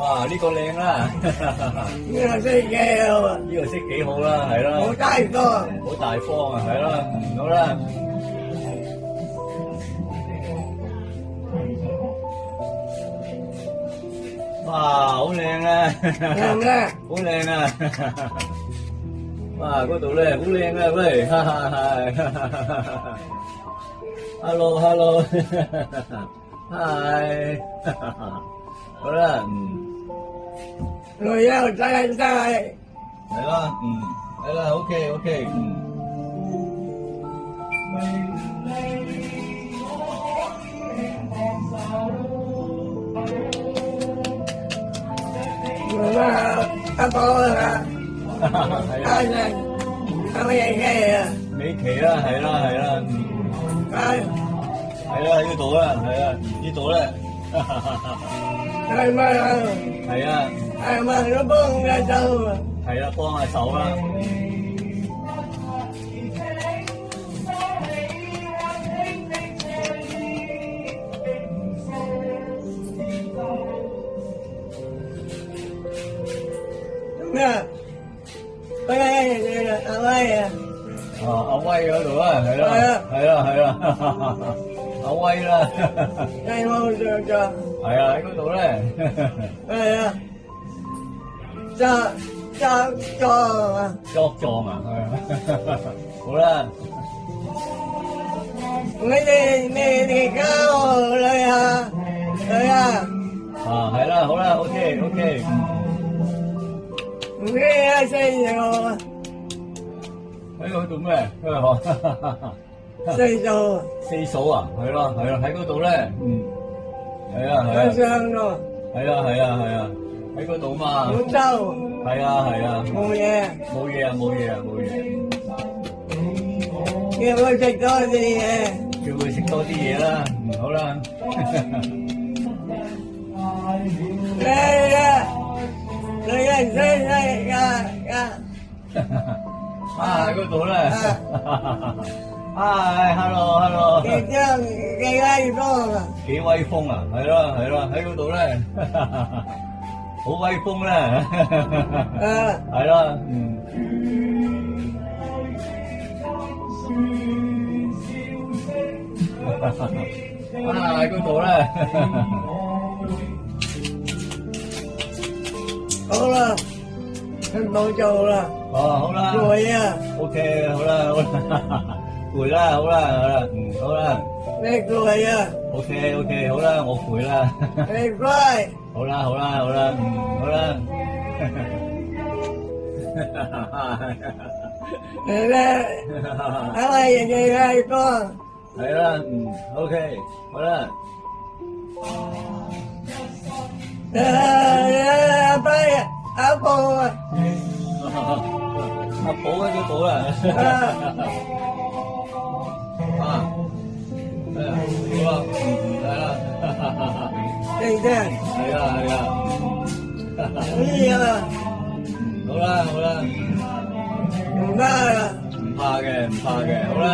哇！呢個靚啦，呢個識嘅喎，呢個色幾好啦，係啦，好大個，好大方啊，係啦，好啦。哇！好靚啊，靚啦，好靚啊！哇！嗰度咧好靚啊，喂，哈哈哈，hello， hi，好啦，我要再，係啦，係啦，OK，我阿婆啊，係啊，阿乜嘢嘅啊？美琪啦，係啦，係啦，呢度啦，係啊，呢度咧，係咪啊？係啊，係咪都幫佢做啊？係啦，幫下手啦。咩啊？阿威啊！阿威嗰度啊，係啦，阿威啦，係冇錯錯，係啊，喺嗰度咧，係啊，作啊！作狀啊，係啊，好啦，你教我嚟啊，係啦，好啦，OK，唔該啊，細佬，喺嗰度咩？細佬，四嫂啊，係啦，喺嗰度咧，係啊，我上咯，係啊，喺嗰度嘛，好走，係啊，冇嘢，冇嘢，叫我食多啲嘢，叫佢食多啲嘢啦，好啦，女人細啊喺嗰度咧，hello，幾威風啊！幾威風啊，係啦，喺嗰度咧，好威風咧，係啦，喺嗰度咧，好啦，冇做啦，好啦，攰啊， OK，好啦，攰啦，好啦，你攰啊， OK，好啦，我攰啦，你乖，好啦，好啦，你咧，阿威人哋係講，係啦，OK，好啦，阿伯阿婆啊，阿寶喺嗰度啦，好啦，認真，係啊，呢個好啦，唔得啦，唔怕嘅，好啦，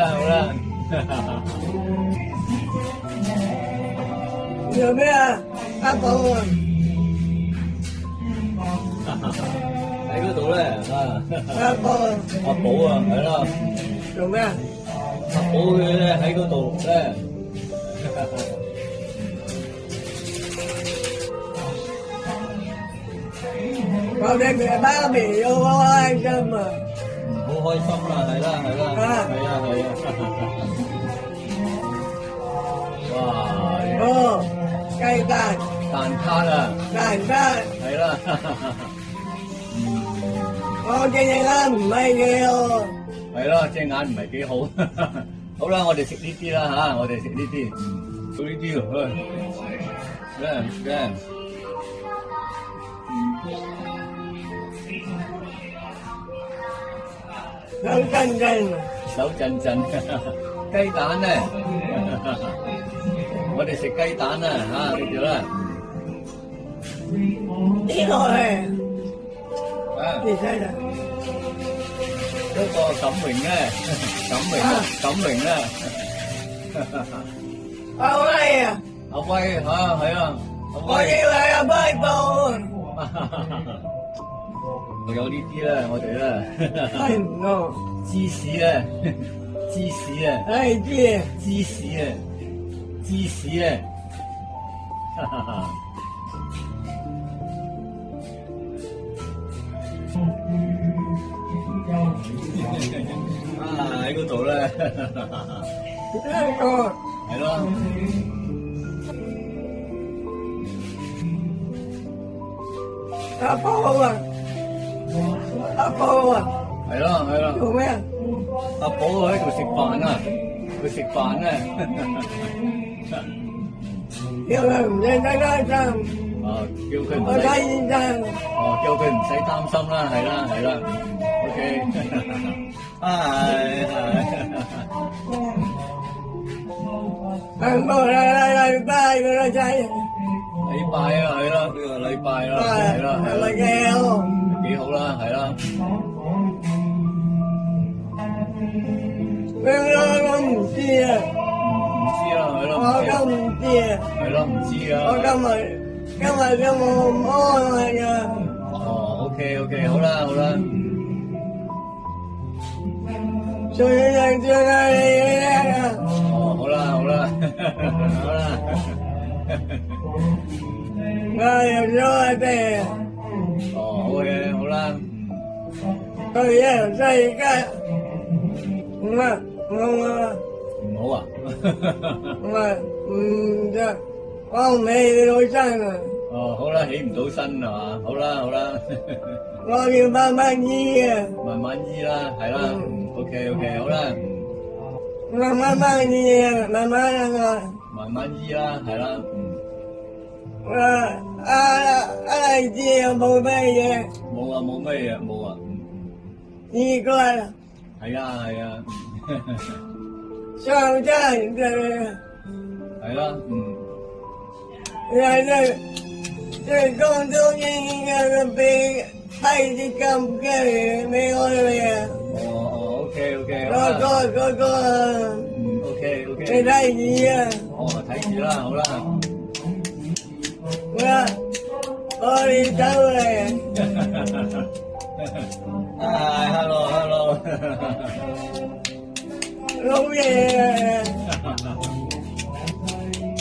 做咩啊？阿婆啊，喺嗰度咧，阿婆，阿寶啊，係啦，做咩啊？阿寶佢咧喺嗰度咧，我哋媽咪要好開心啊！好開心啦，係啦，哇！哦，雞蛋，蛋撻啊，係啦，我隻眼唔係幾好，係啦，隻眼唔係幾好。好啦，我哋食呢啲啦嚇，我哋食呢啲，到呢啲喎，手震震，雞蛋咧，我哋食雞蛋啦嚇，呢條啦，呢個係啊，第三啦，嗰個錦榮咧，錦榮咧，阿威啊，阿威嚇係啊，阿我以威，為阿威報，我有呢啲啦，我哋啦，係唔多，芝士啊，芝士啊，係知芝士啊，芝士啊，哈哈哈。啊喺嗰度咧，一個係咯，阿寶啊，阿寶啊，係咯係咯，做咩啊？阿寶喺度食飯啊，佢食飯咧，叫佢唔使睇醫生，啊叫佢唔我使，睇醫生，哦叫佢唔使擔心啦，係啦係啦，OK，行過禮拜佢都睇，禮拜啊係啦，呢個禮拜啦，係啦係係咪啦，幾好？幾好啦係啦，我唔知啊，唔知啦係咯，我都唔知啊，係咯唔知啊，我今日都冇安慰啊，哦 OK 好啦好啦。所以就叫佢嚟啊，哦，好啦，好啦，好啦，我又咗哋，哦，好嘅，好啦，佢一世界，唔好啊，唔得，我唔起到身啊，哦，好啦，起唔到身係嘛，好啦，好啦，我要慢慢醫啊，慢慢醫啦，係啦，OK，好啦，我慢慢醫啊，慢慢啊，慢慢醫啦，係啦，你知有冇咩嘢？冇啊，冇乜嘢，冇啊，醫過啦，係啊，上山嘅。係啦，這工作應該俾派啲咁嘅俾我哋啊！哦，OK，好啦，個，OK，你睇住啊！哦，睇住啦，好啦，我哋走嚟，hello，老爺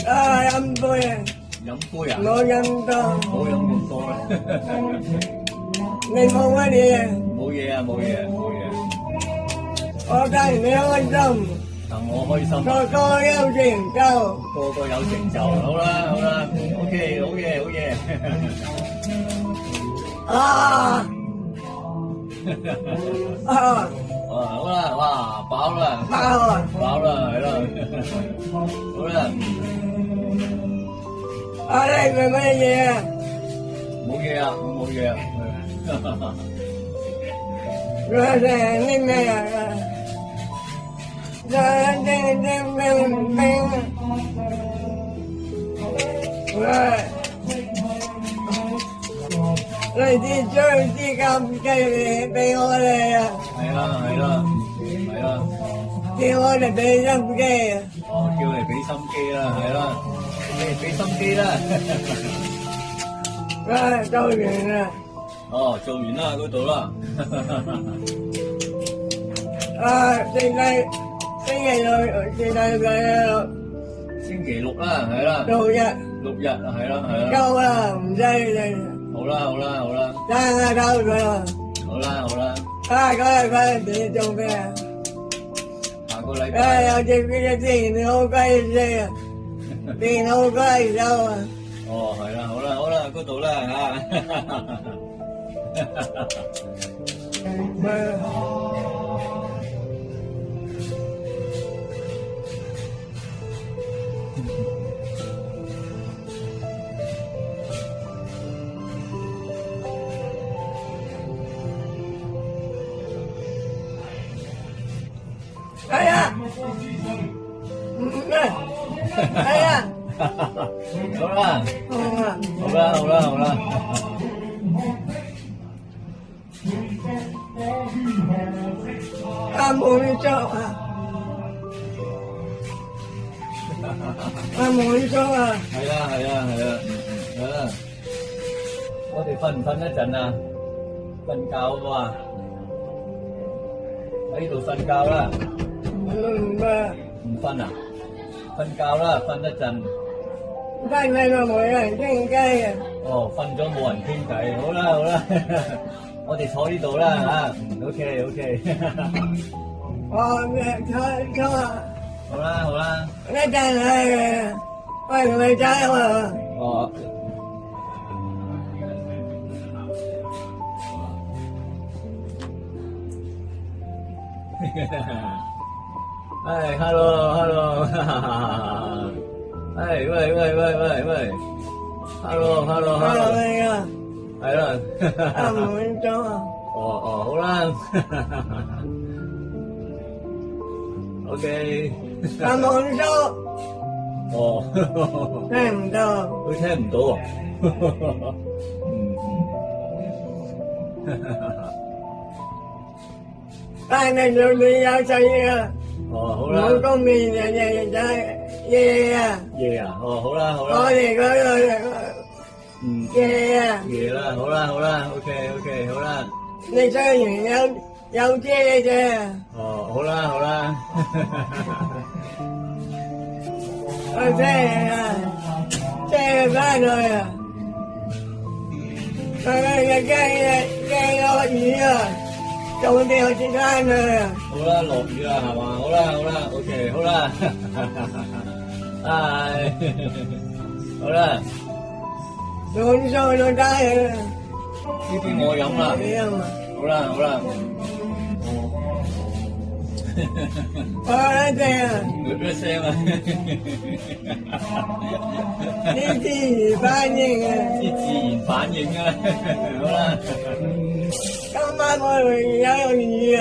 飲杯啊！飲杯啊？我飲多，冇飲咁多啦。你冇乜嘢？冇嘢啊，冇嘢。我睇你開心，等我開心，個有成就，個有成就，好啦，OK，好嘢。啊！好啦，哇，飽啦，係啦，好啦，你係乜嘢啊？冇嘢啊，我係啲咩啊？我你將啲咁嘅俾我哋啊！係啦，叫我哋俾心機啊！哦，叫你俾心機啦，係啦，你俾心機啦。做完啦！哦，做完啦，嗰度啦。星期六啦，係啦。6日，係啦。夠啦，唔使你。好啦。等下偷佢啦。好啦。嗰日你做咩啊？下個禮拜。有隻電腦龜死啊！電腦龜走啊！哦，係啦，好啦，嗰度啦係啊！係啊！好啦。滿足啊！滿足啊！係啦。哋瞓唔瞓一陣啊？瞓覺喎，喺呢度瞓覺啦。唔瞓啊？瞓覺啦，瞓一陣。瞓喺度冇人傾偈啊！哦，瞓咗冇人傾偈，好啦好啦，我哋坐呢度啦嚇，OK OK。我坐好啦好啦。一陣係喂女仔喎。哦。哎，hello hello， 哎喂，hello hello hello， 係啦，唔滿足啊！哦好啦，OK，唔滿足，哦，聽唔到，佢聽唔到喎，但係做你有仔啊！哦好啦，冇公面嘅嘢仔夜啊！夜啊，哦好啦好我啦，哋嗰度夜啊！夜啦，好啦，OK 好啦，你雖然有遮啫，哦好啦，我遮啊，遮翻去啊！驚落雨啊！做掉隻間啊！好啦，落雨啦係嘛？好啦，OK 好啦，唉，好啦，滿數都得啊！呢啲我飲啦，你啊嘛！好啦，我一隻啊！佢聲啊，呢自然反應啊！啲自然反應啊，好啦，今晚我哋有雨啊！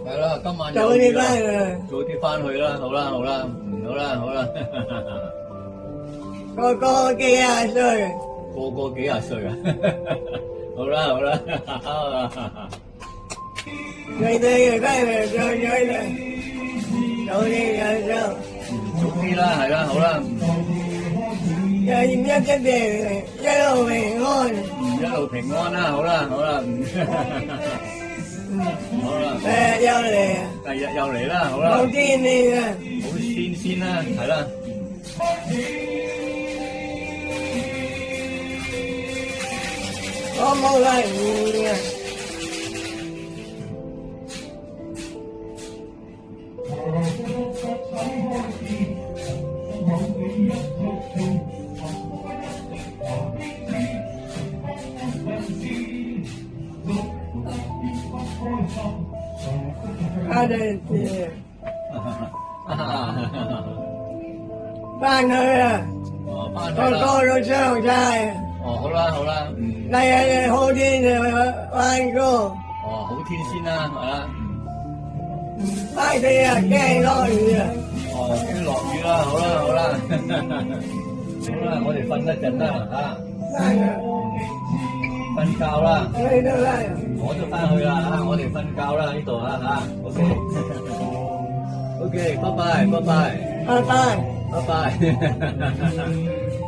係啦，今晚早有雨啦，啲翻去，早啲翻去啦，好啦，個個幾廿歲，個幾廿歲啊，好啦，你哋翻嚟再嚟，早啲有數，早啲啦，係啦，好啦，又一路平安，一路平安啦，好啦，好啦，又嚟啊！第日又嚟啦，好啦，好天氣啊！好新鮮啦，係啦，我冇嚟雨啊！我哋翻去啊！哦，翻個去啦，個都傷晒，哦，好啦，第日好天就翻工，哦，好天先啦，係啦，快啲啊！驚落雨啊！哦，先落雨啦，好啦，好啦，我哋瞓一陣啦，翻去，瞓覺啦，你都翻，我都翻去啦，我哋瞓覺啦呢度，OK，拜拜，拜拜。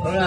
好啦。